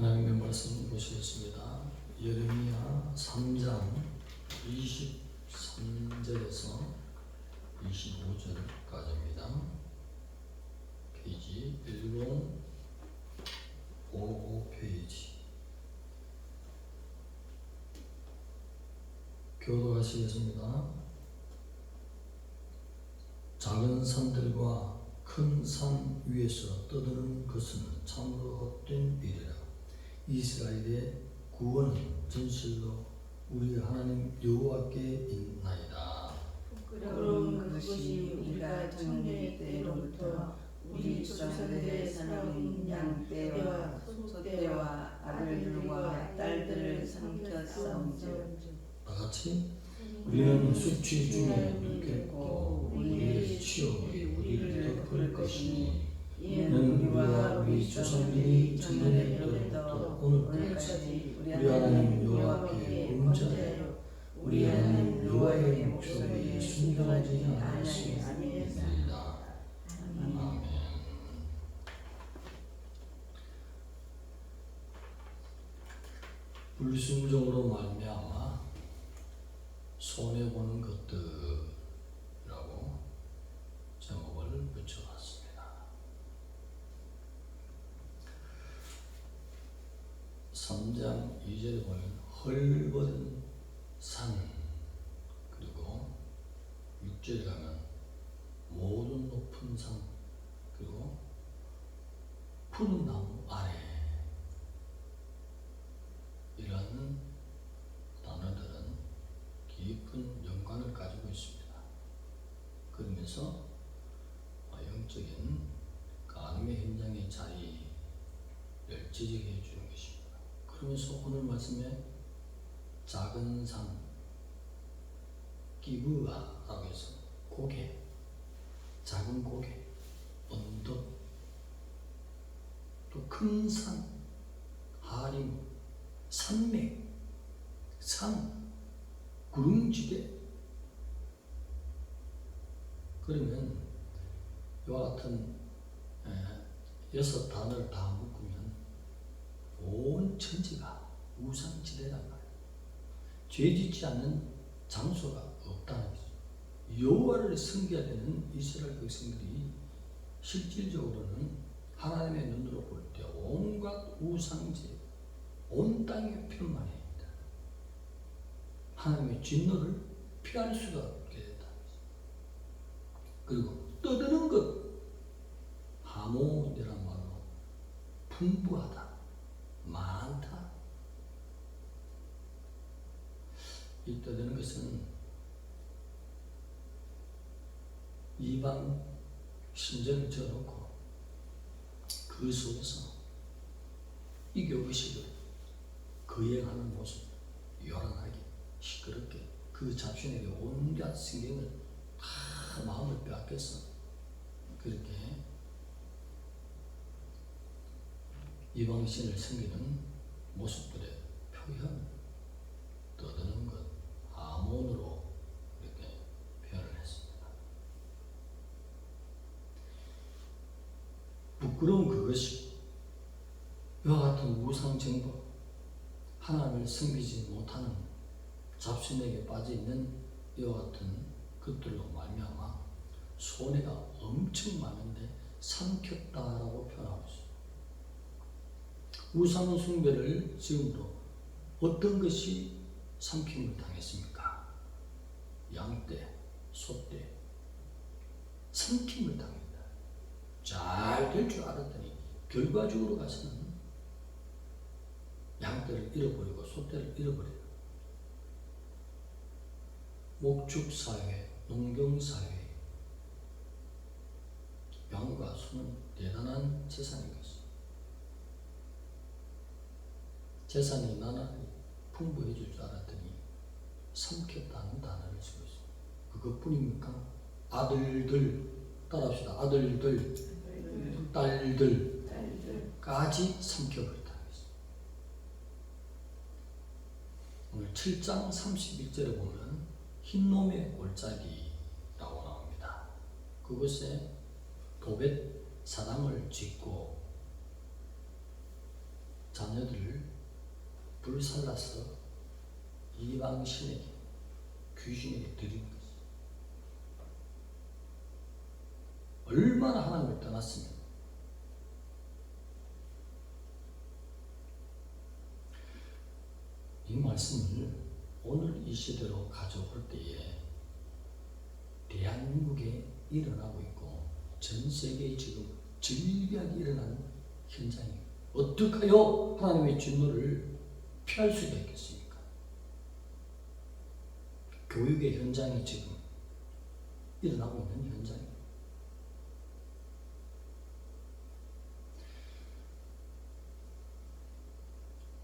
하나님의 말씀 보시겠습니다. 예레미야 3장 23절에서 25절까지입니다. 페이지 1055 페이지. 교도하시겠습니다. 작은 산들과 큰 산 위에서 떠드는 것은 참으로 헛된 일이라. 이스라엘의 구원은 진실로 우리 하나님 여호와께 있나이다. 부끄러운 그것이 우리가 창세 때로부터 우리 조상들의 살아온 양 떼와 소 떼와 아들들과 딸들을 삼켜 싸운즉 다 같이 우리는 수치 중에 눕겠고 우리의 치욕이 우리를 덮을 것이니 이는 우리와 우리 조상들이 전에 때로부터 오늘까지 우리 하나님 여호와께 범죄하여 우리 하나님 여호와의 목소리에 순종하지 않았습니다. 아멘. 불순종으로 말미암아 손해보는 것들이라고 제목을 붙여봤습니다. 3장 2절에 보면 헐벗은 산, 그리고 6절에 가면 모든 높은 산, 그리고 푸른 나무 아래, 이러한 단어들은 깊은 연관을 가지고 있습니다. 그러면서 영적인 간음의 현장의 자리를 지적해 주는 것입니다. 그러면서 오늘 말씀에 작은 산, 기브아라고 해서 고개, 작은 고개, 언덕, 또 큰 산, 하림, 산맥, 산, 구릉지대. 그러면 이와 같은 6 단어를 다 묶으면 온 천지가 우상지대란 말이에요. 죄 짓지 않는 장소가 없다는 거죠. 여호와를 섬겨야 되는 이스라엘 백성들이 실질적으로는 하나님의 눈으로 볼 때 온갖 우상제, 온 땅에 편만합니다. 하나님의 진노를 피할 수가 없게 된다. 그리고 떠드는 것, 하모이란 말로 풍부하다, 많다. 이 떠드는 것은 이방 신전을 지어놓고 그 속에서 이교의식을 거행하는 모습, 요란하게 시끄럽게 그 자신에게 온갖 신경을 다 마음을 빼앗겨서 그렇게 이방신을 섬기는 모습들의 표현, 떠드는 것, 아몬으로 이렇게 표현을 했습니다. 부끄러운 그것이 이와 같은 우상정복, 하나님을 섬기지 못하는 잡신에게 빠져있는 이와 같은 것들로 말미암아 손해가 엄청 많은데 삼켰다라고 표현하고 있습니다. 우상 숭배를 지금도 어떤 것이 삼킴을 당했습니까? 양떼, 소떼, 삼킴을 당했다. 잘 될 줄 알았더니 결과적으로 가서는 양떼를 잃어버리고 소떼를 잃어버려요. 목축사회, 농경사회, 양과 소는 대단한 재산인 것입니다. 재산이 나날이 풍부해질 줄 알았더니 삼켰다는 단어를 쓰고 있습니다. 그것뿐입니까? 아들들, 따라합시다. 아들들, 딸들까지 삼켜버렸다는 것입니다. 오늘 7장 31절에 보면 흰놈의 골짜기라고 나옵니다. 그곳에 도벳 사당을 짓고 자녀들을 불살라서 이방 신에게, 귀신에게 드리는 것이 얼마나 하나님을 떠났으면 이 말씀을 오늘 이 시대로 가져올 때에 대한민국에 일어나고 있고 전 세계에 지금 질병이 일어나는 현장이 어떡하여 하나님의 진노를 피할 수가 있겠습니까? 교육의 현장이 지금 일어나고 있는 현장입니다.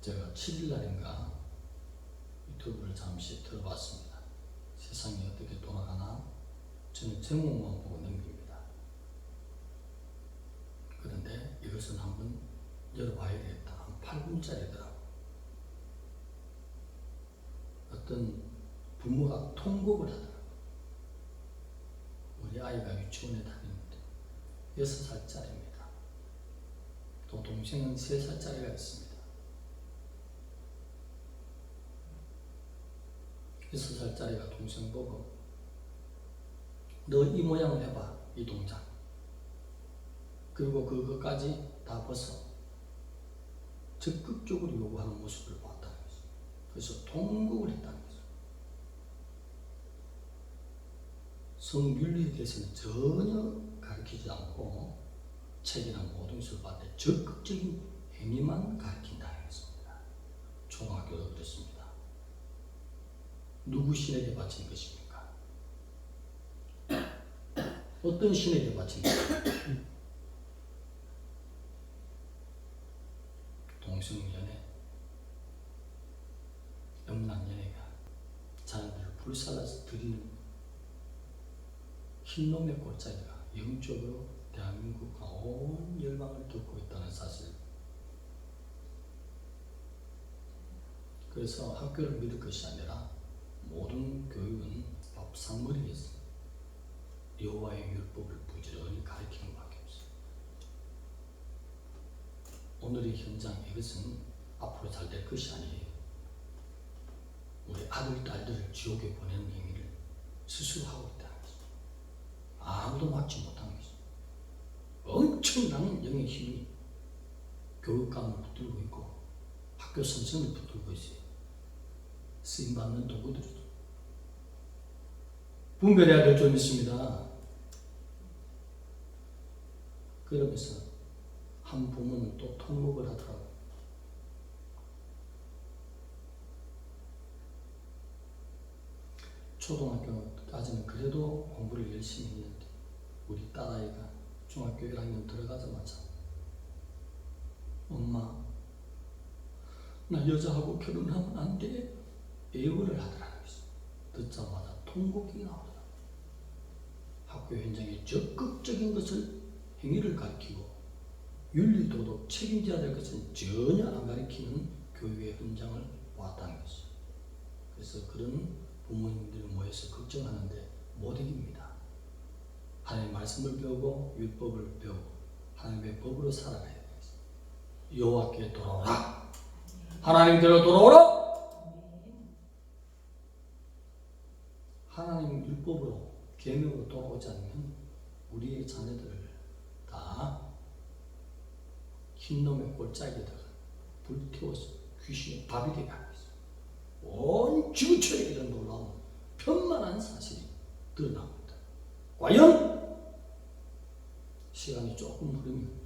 제가 7일날인가 유튜브를 잠시 들어봤습니다. 세상이 어떻게 돌아가나 저는 제목만 보고 넘깁니다. 그런데 이것은 한번 열어봐야 되겠다. 한 8분짜리더라고. 어떤 부모가 통곡을 하더라고. 우리 아이가 유치원에 다니는데 6살짜리입니다. 또 동생은 3살짜리가 있습니다. 6살짜리가 동생 보고 너 이 모양을 해봐, 이 동작. 그리고 그것까지 다 벗어. 적극적으로 요구하는 모습을 봤다는 거죠. 그래서 통곡을 했다는 거죠. 성윤리에 대해서는 전혀 가르치지 않고 책이나 모든 것을 봤는데 적극적인 행위만 가르친다는 것입니다. 초등학교도 그렇습니다. 누구 신에게 바친 것입니까? 어떤 신에게 바친 것입니까? 동성연애, 음란연애가 자녀들을 불살라서 드리는 흰놈의 골짜기가 영적으로 대한민국과 온 열방을 덮고 있다는 사실. 그래서 학교를 믿을 것이 아니라 모든 교육은 밥상머리에서 여호와의 율법을 부지런히 가르치는 것밖에 없어요. 오늘의 현장, 이것은 앞으로 잘 될 것이 아니에요. 우리 아들, 딸들을 지옥에 보내는 행위를 스스로 하고 있다는 것입니다. 아무도 막지 못하는 것입니다. 엄청난 영의 힘이 교육감을 붙들고 있고 학교 선생을 붙들고 있어요. 쓰임받는 도구들이죠. 분별해야 될 점이 있습니다. 그러면서 한 부모는 또 통곡을 하더라고요. 초등학교까지는 그래도 공부를 열심히 했는데 우리 딸아이가 중학교 1학년 들어가자마자 엄마, 나 여자하고 결혼하면 안 돼. 애원을 하더라고요. 듣자마자 통곡이 나오더라고요. 학교 현장에 적극적인 것을 행위를 가르치고 윤리, 도덕, 책임져야 될 것은 전혀 안 가르치는 교육의 현장을 보았다는 것이죠. 그래서 그런 부모님들이 모여서 걱정하는데 못 이깁니다. 하나님의 말씀을 배우고 율법을 배우고 하나님의 법으로 살아가야 되겠습니다. 여호와께 돌아오라. 하나님께로 돌아오라. 하나님 율법으로 계명으로 돌아오지 않으면 우리의 자녀들을 다 흰놈의 골짜기에다가 불태워서 귀신의 밥이 되게 하고 있어요. 온 지구촌에 이런 놀라운 편만한 사실이 드러납니다. 과연 시간이 조금 흐르면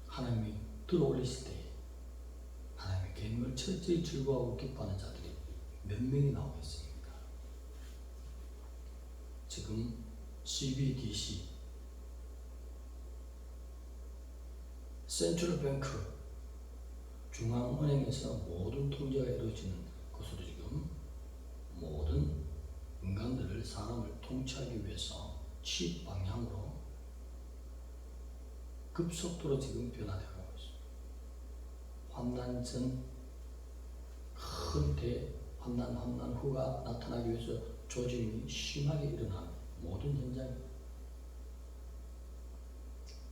하나님이 들어올리실 때에 하나님의 계명을 철저히 즐거워하고 기뻐하는 자들이 몇 명이 나오겠습니까? 지금 CBDC, 센트럴뱅크, 중앙은행에서 모든 통제가 이루어지는 곳으로 지금 모든 인간들을, 사람을 통치하기 위해서 취입 방향으로 급속도로 지금 변화되고 있습니다. 환난 전, 큰 환난 후가 나타나기 위해서 조짐이 심하게 일어나는 모든 현장이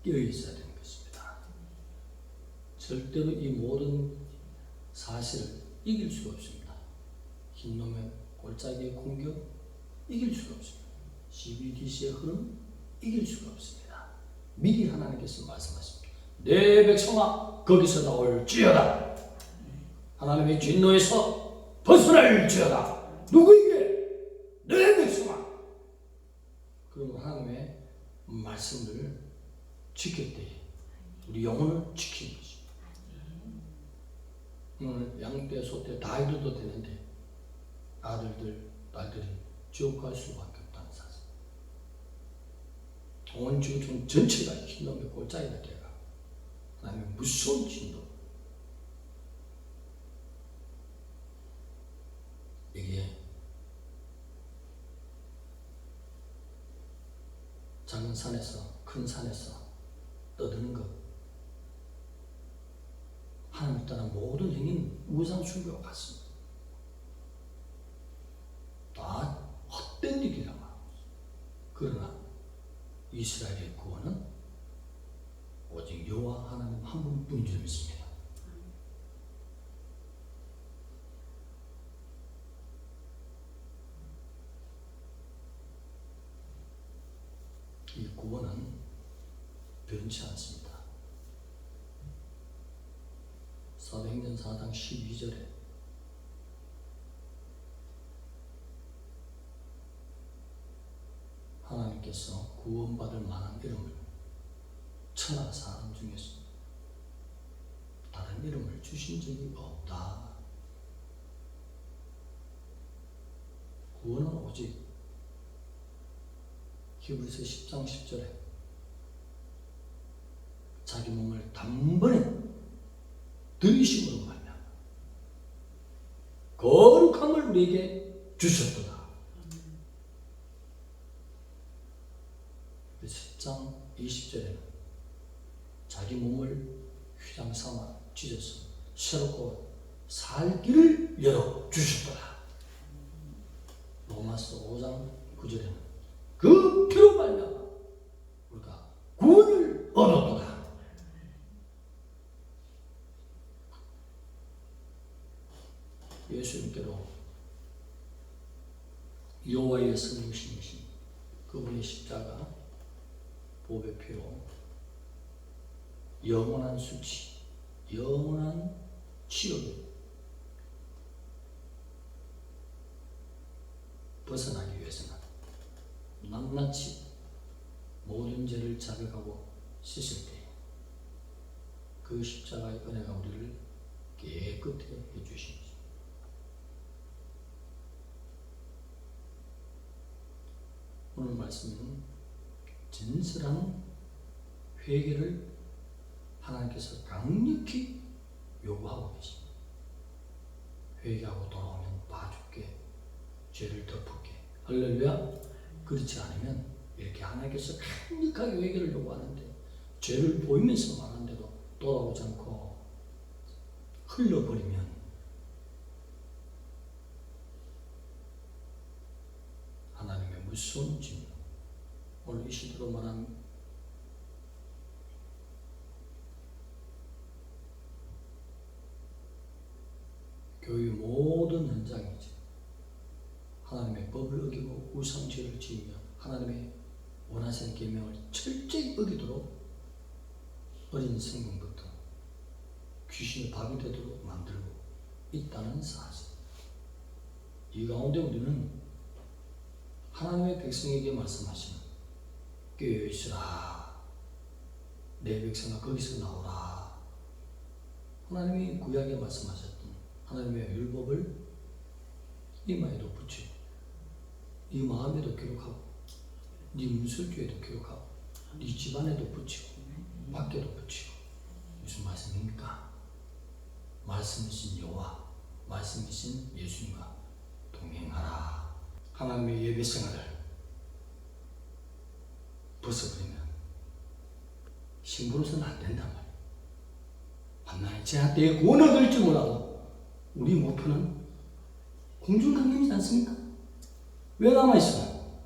끼어 있어야 되는 것입니다. 절대로 이 모든 사실을 이길 수가 없습니다. 흰놈의 골짜기의 공격 이길 수가 없습니다. CBDC의 흐름 이길 수가 없습니다. 미리 하나님께서 말씀하십니다. 내 백성아 거기서 나올지어다. 하나님의 진노에서 벗어날지어다. 누구에게? 내 백성아. 그러면 하나님의 말씀을 지킬 때에 우리 영혼을 지키는 것입니다. 오늘 양떼, 소떼 다 잃어도 되는데 아들들, 딸들이 지옥 갈 수밖에 없다는 사실. 온 지구촌 전체가 흰놈의 골짜기가 되어가 하나님의 무서운 진노. 이게 작은 산에서 큰 산에서 떠드는 것, 하나님을 따라 모든 행위는 우상 숭배와 같습니다. 다 헛된 일이라 말합니다. 그러나 이스라엘의 구원은 오직 여호와 하나님 한 분뿐인 줄 믿습니다. 이 구원은 변치 않습니다. 사도행전 4장 12절에 하나님께서 구원받을 만한 이름을 천하 사람 중에서 다른 이름을 주신 적이 없다. 구원은 오직 히브리서 10장 10절에 자기 몸을 단번에 들이심으로 말미암아 거룩함을 우리에게 주셨도다. 10장 20절에는 자기 몸을 휘장 삼아 찢어서 새롭고 살 길을 열어 주셨도다. 로마서 5장 9절에는 그 피로 말미암아 우리가 구원을 얻었도다. 예수님께로 여호와의 성령이신 그분의 십자가 보배 피로 영원한 수치, 영원한 치욕을 벗어나기 위해서는 낱낱이 모든 죄를 자백하고 씻을 때 그 십자가의 은혜가 우리를 깨끗하게 해주십니다. 오늘 말씀은 진실한 회개를 하나님께서 강력히 요구하고 계십니다. 회개하고 돌아오면 봐줄게, 죄를 덮을게. 할렐루야. 그렇지 않으면 이렇게 하나님께서 강력하게 회개를 요구하는데 죄를 보이면서 말하는데도 돌아오지 않고 흘려버리면 하나님의 무서운 진노. 오늘 이 시대로 말한 교회 모든 현장이지. 하나님의 법을 어기고 우상죄를 지으며 하나님의 원하시는 계명을 철저히 어기도록 어린 생명부터 귀신의 밥이 되도록 만들고 있다는 사실. 이 가운데 우리는 하나님의 백성에게 말씀하시는 깨어있으라, 내 백성아 거기서 나오라. 하나님이 구약에 말씀하셨던 하나님의 율법을 이마에도 붙이고 네 마음에도 기록하고 네 문설주에도 기록하고 네 집안에도 붙이고 밖에도 붙이고. 무슨 말씀입니까? 말씀이신 여호와, 말씀이신 예수님과 동행하라. 하나님의 예배 생활을 벗어버리면 신부로서는 안 된단 말이에요. 만나는 제한테의 구원을 얻을지 몰라도 우리 목표는 공중강림이지 않습니까? 왜 남아있어요?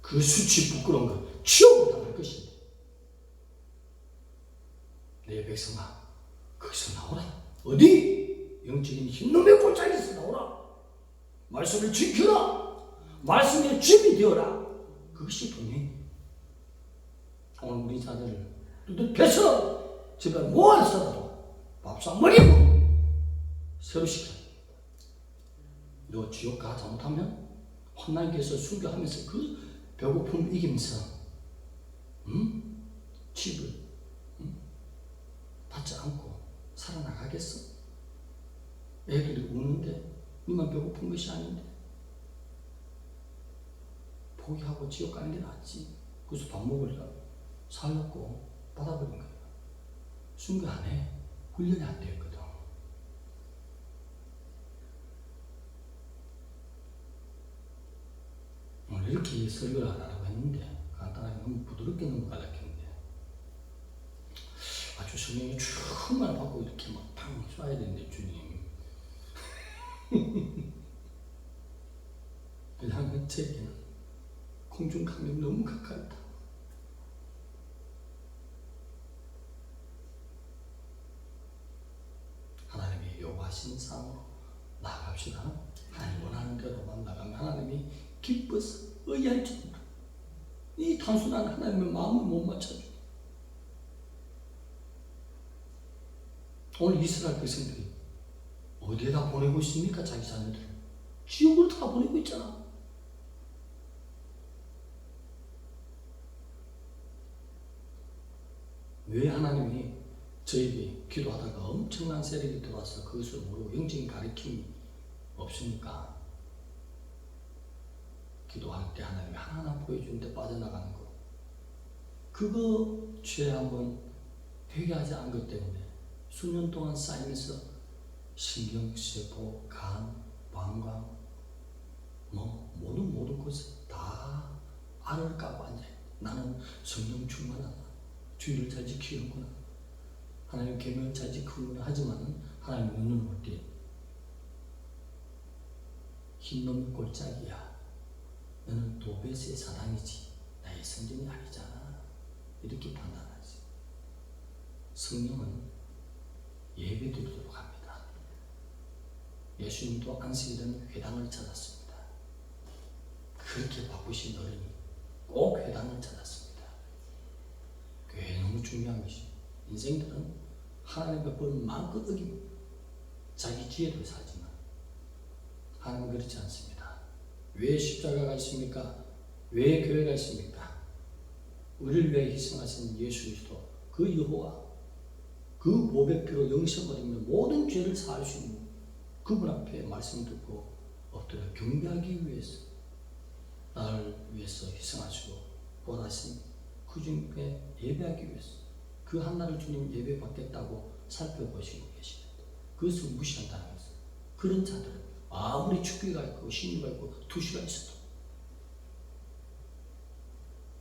그 수치 부끄러운 것, 치욕을 당할 것인데. 내 백성아 거기서 나오라. 어디? 영적인 흰놈의 골짜기에서 나오라. 말씀을 지켜라. 말씀의 집이 되어라. 그것이 동행. 오늘 우리 자녀를 두들겨서 집에 모아서라도 밥상 먹이고 새로 시켜. 너 지옥 가 잘못하면 하나님께서 순교하면서 그 배고픔 이기면서 집을 받지 않고 살아나가겠어? 애들이 우는데 니만 배고픈 것이 아닌데 포기하고 지옥 가는 게 낫지. 그래서 밥 먹으려고 살렸고 받아버린 거야. 순교 안 해. 훈련이 안 되었거든. 오늘 이렇게 설교를 하라고 했는데 간단하게 너무 부드럽게 넘어가려고 했는데 아주 성령이 충만을 받고 이렇게 막 팡 쏴야 되는데 주님 그냥 제게는 공중 강림이 너무 가까웠다. 하나님이 요구하신 삶으로 나아갑시다. 하나님 원하는 대로만 나가면 하나님이 기뻐서 의할 정도로 이 단순한 하나님의 마음을 못 맞춰줘. 오늘 이스라엘 백성들이 어디에다 보내고 있습니까? 자기 자녀들 지옥으로 다 보내고 있잖아. 왜 하나님이 저에게 기도하다가 엄청난 세력이 들어와서 그것을 모르고 영적인 가르침이 없으니까 기도할 때 하나님이 하나하나 보여주는데 빠져나가는 거, 그거 죄 한번 회개하지 않은 것 때문에 수년 동안 쌓이면서 신경세포, 간, 방광 모든 것을 다 알을 까고 앉아요. 나는 성령 충만하다. 주의를 잘 지키는구나. 하나님 계명을 잘 지키는구나. 하지만 하나님 눈을 볼 때 흰놈 골짜기야. 너는 도베스의 사랑이지 나의 선전이 아니잖아. 이렇게 판단하지. 성령은 예배 드리도록 합니다. 예수님도 안식일은 회당을 찾았습니다. 그렇게 바쁘신 어른이 꼭 회당을 찾았습니다. 교회 너무 중요한 것이, 인생들은 하나님의 법을 마음껏 어기고 자기 지혜로 살지만 하나님은 그렇지 않습니다. 왜 십자가가 있습니까? 왜 교회가 있습니까? 우리를 위해 희생하신 예수 그리스도, 그 여호와, 그 보배 피로 영생을 얻으며 모든 죄를 사할 수 있는 그분 앞에 말씀 듣고 엎드려 경배하기 위해서, 나를 위해서 희생하시고 부활하신 그 주님께 예배하기 위해서 그 한나를 주님 예배 받겠다고 살펴보시고 계시는데 그것을 무시한다는 것은, 그런 자들은 아무리 축기가 있고 신유가 있고 투시가 있어도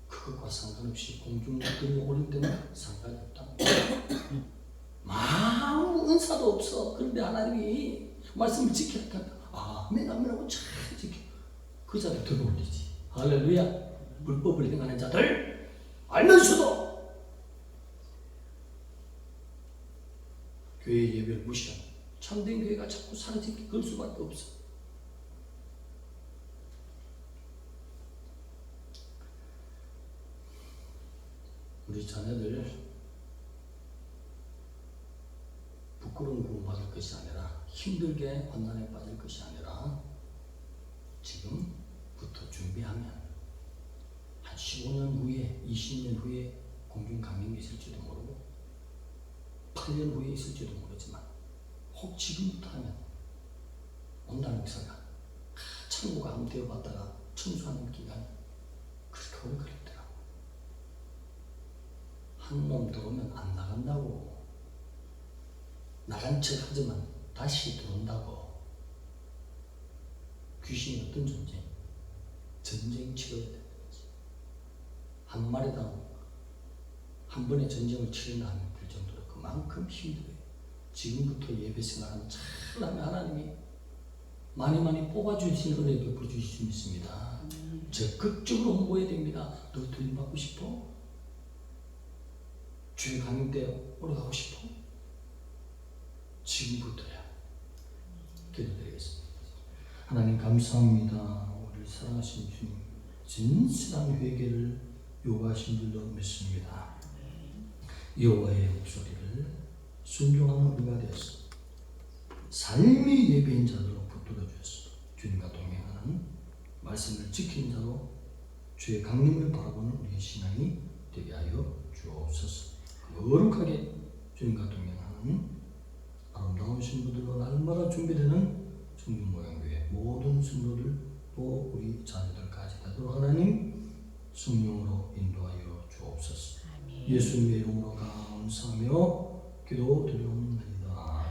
그것과 상관없이 공중등이 오를 때는 상관이 없다. 아무 은사도 없어. 그런데 하나님이 말씀을 지키니까 아멘 아멘 하고 잘 지켜. 그 자들 들어올리지. 할렐루야. 불법을 행하는 자들 알면서도 교회 예배를 무시하는 참된 교회가 자꾸 사라지게 그럴 수밖에 없어. 우리 자녀들 부끄러운 구원받을 것이 아니라, 힘들게 환난에 빠질 것이 아니라 지금부터 준비하면 한 15년 후에, 20년 후에 공중 강림이 있을지도 모르고 8년 후에 있을지도 모르지만 혹 지금부터 하면 온다는 목사가 천국 안 되어봤다가 청소하는 기간이 그렇게 오래 걸리더라고. 한 놈 들어오면 안 나간다고. 나간 척 하지만 다시 들어온다고. 귀신이 어떤 존재? 전쟁 치러야 되는 거지. 한 마리당 한 번의 전쟁을 치른다 하면 될 정도로 그만큼 힘들어요. 지금부터 예배 생활하면 참나면 하나님이 많이 뽑아주신 은혜 베풀어 주실 수 있습니다. 적극적으로 홍보해야 됩니다. 너 들림받고 싶어? 주의 강림 때 오래 가고 싶어? 지금부터야. 기도드리겠습니다. 하나님 감사합니다. 우리를 사랑하신 주님, 진실한 회개를 요구하신 줄로 믿습니다. 여호와의 목소리를 순종하는 우리가 되었습니다. 삶의 예배인 자로 붙들어 주셨어. 주님과 동행하는 말씀을 지킨 자로 주의 강림을 바라보는 우리의 신앙이 되게 하여 주옵소서. 거룩하게 주님과 동행하는 아름다운 신부들로 날마다 준비되는 청중모양교회 모든 성도들 또 우리 자녀들까지 되도록 하나님 성령으로 인도하여 주옵소서. 예수님의 이름으로 감사하며 기도드리옵나이다.